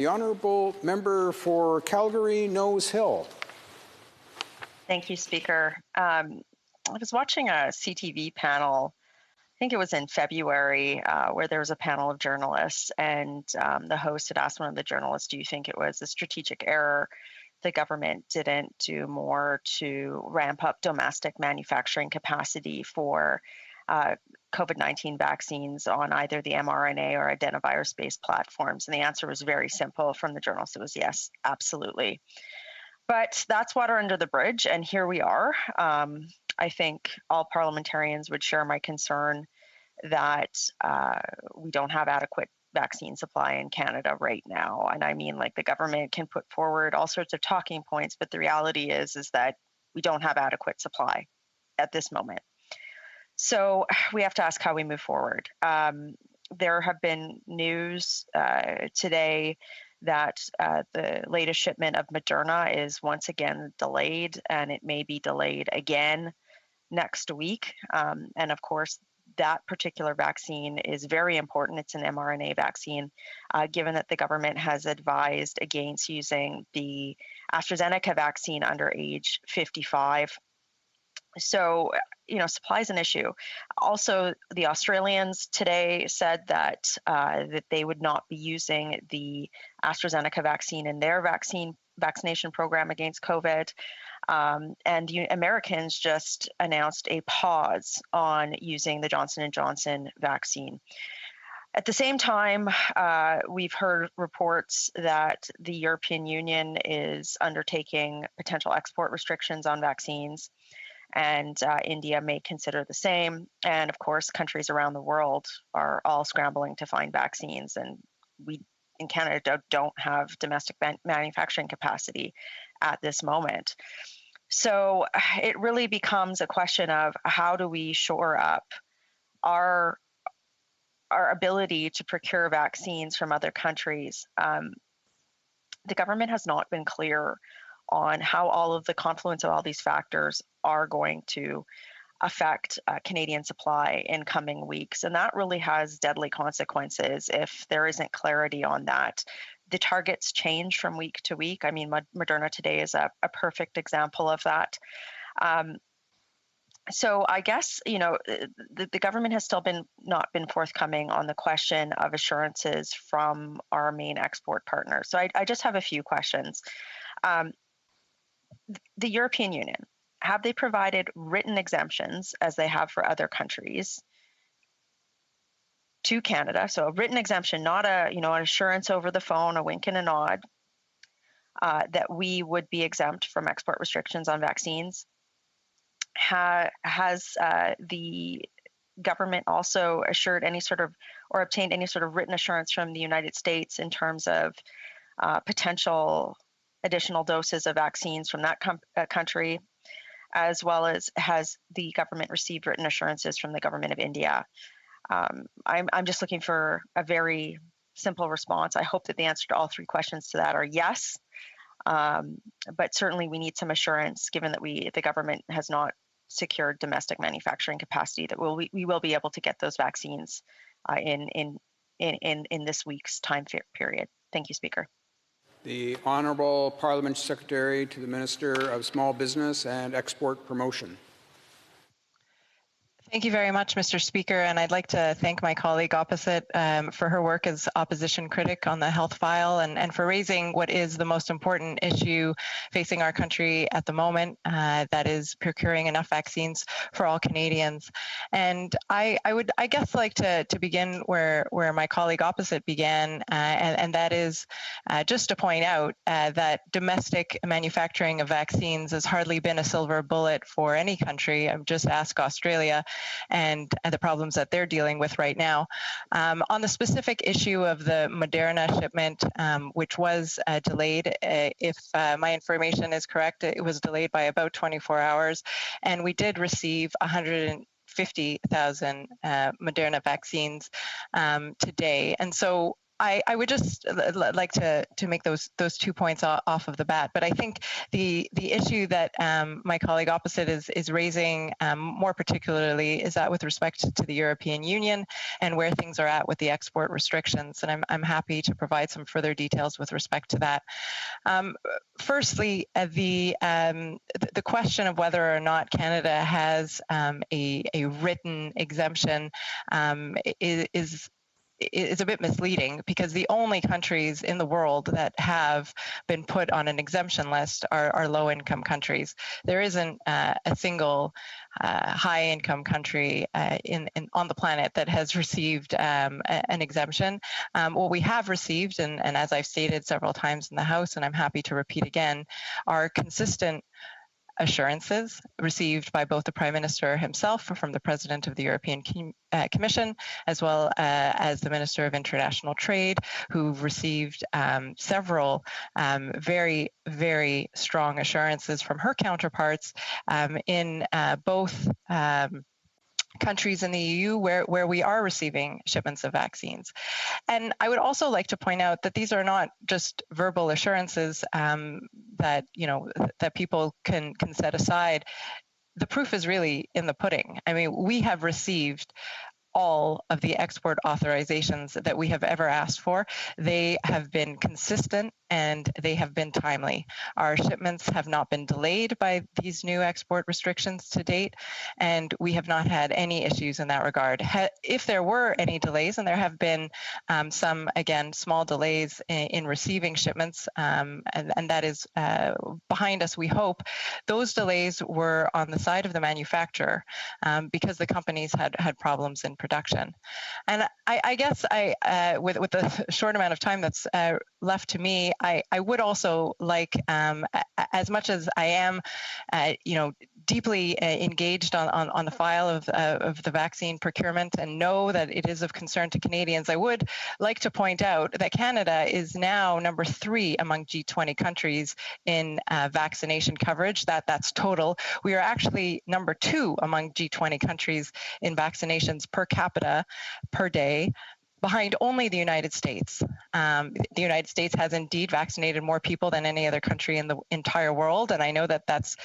The honourable member for Calgary Nose Hill. Thank you, Speaker. I was watching a CTV panel, I think it was in February, where there was a panel of journalists, and the host had asked one of the journalists, do you think it was a strategic error the government didn't do more to ramp up domestic manufacturing capacity for COVID-19 vaccines on either the mRNA or adenovirus-based platforms? And the answer was very simple from the journalist. It was yes, absolutely. But that's water under the bridge, and here we are. I think all parliamentarians would share my concern that we don't have adequate vaccine supply in Canada right now. And I mean, like, the government can put forward all sorts of talking points, but the reality is that we don't have adequate supply at this moment. So we have to ask how we move forward. There have been news today that the latest shipment of Moderna is once again delayed, and it may be delayed again next week. And of course, that particular vaccine is very important. It's an mRNA vaccine, given that the government has advised against using the AstraZeneca vaccine under age 55. So, supply is an issue. Also, the Australians today said that they would not be using the AstraZeneca vaccine in their vaccination program against COVID. And the Americans just announced a pause on using the Johnson & Johnson vaccine. At the same time, we've heard reports that the European Union is undertaking potential export restrictions on vaccines, and India may consider the same. And of course, countries around the world are all scrambling to find vaccines, and we in Canada don't have domestic manufacturing capacity at this moment. So it really becomes a question of how do we shore up our ability to procure vaccines from other countries. The government has not been clear on how all of the confluence of all these factors are going to affect Canadian supply in coming weeks. And that really has deadly consequences if there isn't clarity on that. The targets change from week to week. I mean, Moderna today is a perfect example of that. So I guess, the government has still not been forthcoming on the question of assurances from our main export partners. So I just have a few questions. The European Union, have they provided written exemptions, as they have for other countries, to Canada? So a written exemption, not an assurance over the phone, a wink and a nod, that we would be exempt from export restrictions on vaccines. Has the government also assured any sort of, or obtained any sort of written assurance from the United States in terms of potential additional doses of vaccines from that country, as well as has the government received written assurances from the government of India? I'm just looking for a very simple response. I hope that the answer to all three questions to that are yes, but certainly we need some assurance, given that the government has not secured domestic manufacturing capacity, that we will be able to get those vaccines in this week's time period. Thank you, Speaker. The Honourable Parliament Secretary to the Minister of Small Business and Export Promotion. Thank you very much, Mr. Speaker, and I'd like to thank my colleague opposite for her work as opposition critic on the health file, and for raising what is the most important issue facing our country at the moment, that is procuring enough vaccines for all Canadians. And I would, I guess, like to begin where my colleague opposite began, and that is just to point out that domestic manufacturing of vaccines has hardly been a silver bullet for any country. Just ask Australia and the problems that they're dealing with right now. On the specific issue of the Moderna shipment, which was delayed, if my information is correct, it was delayed by about 24 hours, and we did receive 150,000 Moderna vaccines today. And so I would just like to make those 2 points off of the bat. But I think the issue that my colleague opposite is raising more particularly is that with respect to the European Union and where things are at with the export restrictions. And I'm happy to provide some further details with respect to that. Firstly, the question of whether or not Canada has a written exemption is a bit misleading, because the only countries in the world that have been put on an exemption list are low-income countries. There isn't a single high-income country on the planet that has received an exemption. What we have received, and as I've stated several times in the House, and I'm happy to repeat again, are consistent assurances received by both the Prime Minister himself from the President of the European Commission, as well as the Minister of International Trade, who've received several very, very strong assurances from her counterparts in both countries in the EU where we are receiving shipments of vaccines. And I would also like to point out that these are not just verbal assurances that people can set aside. The proof is really in the pudding. I mean, we have received all of the export authorizations that we have ever asked for. They have been consistent and they have been timely. Our shipments have not been delayed by these new export restrictions to date, and we have not had any issues in that regard. If there were any delays, and there have been some, again, small delays in receiving shipments, and that is behind us, we hope, those delays were on the side of the manufacturer because the companies had problems in production. And I guess with the short amount of time that's left to me, I would also like, as much as I am, deeply engaged on the file of the vaccine procurement and know that it is of concern to Canadians, I would like to point out that Canada is now number 3 among G20 countries in vaccination coverage. That's total. We are actually number 2 among G20 countries in vaccinations per capita per day, behind only the United States. The United States has indeed vaccinated more people than any other country in the entire world, and I know that that's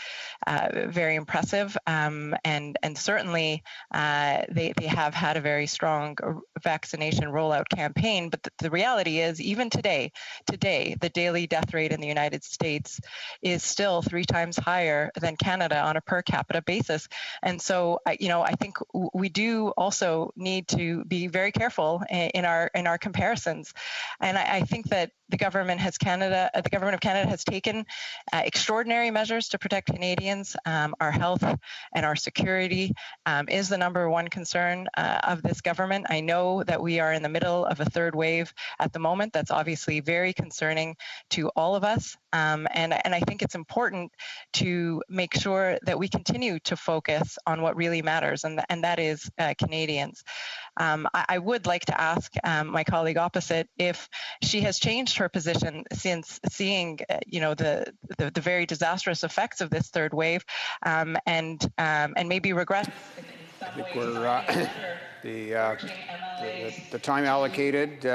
very impressive, and certainly they have had a very strong vaccination rollout campaign, but the reality is, even today, the daily death rate in the United States is still 3 times higher than Canada on a per capita basis. And so, I think we do also need to be very careful in our comparisons. And I think that the government of Canada has taken extraordinary measures to protect Canadians. Our health and our security is the number 1 concern of this government. I know that we are in the middle of a 3rd wave at the moment. That's obviously very concerning to all of us. And I think it's important to make sure that we continue to focus on what really matters, and that is Canadians. I would like to ask my colleague opposite if she has changed her position since seeing, the very disastrous effects of this 3rd wave, and maybe regrets. I think we're the time allocated.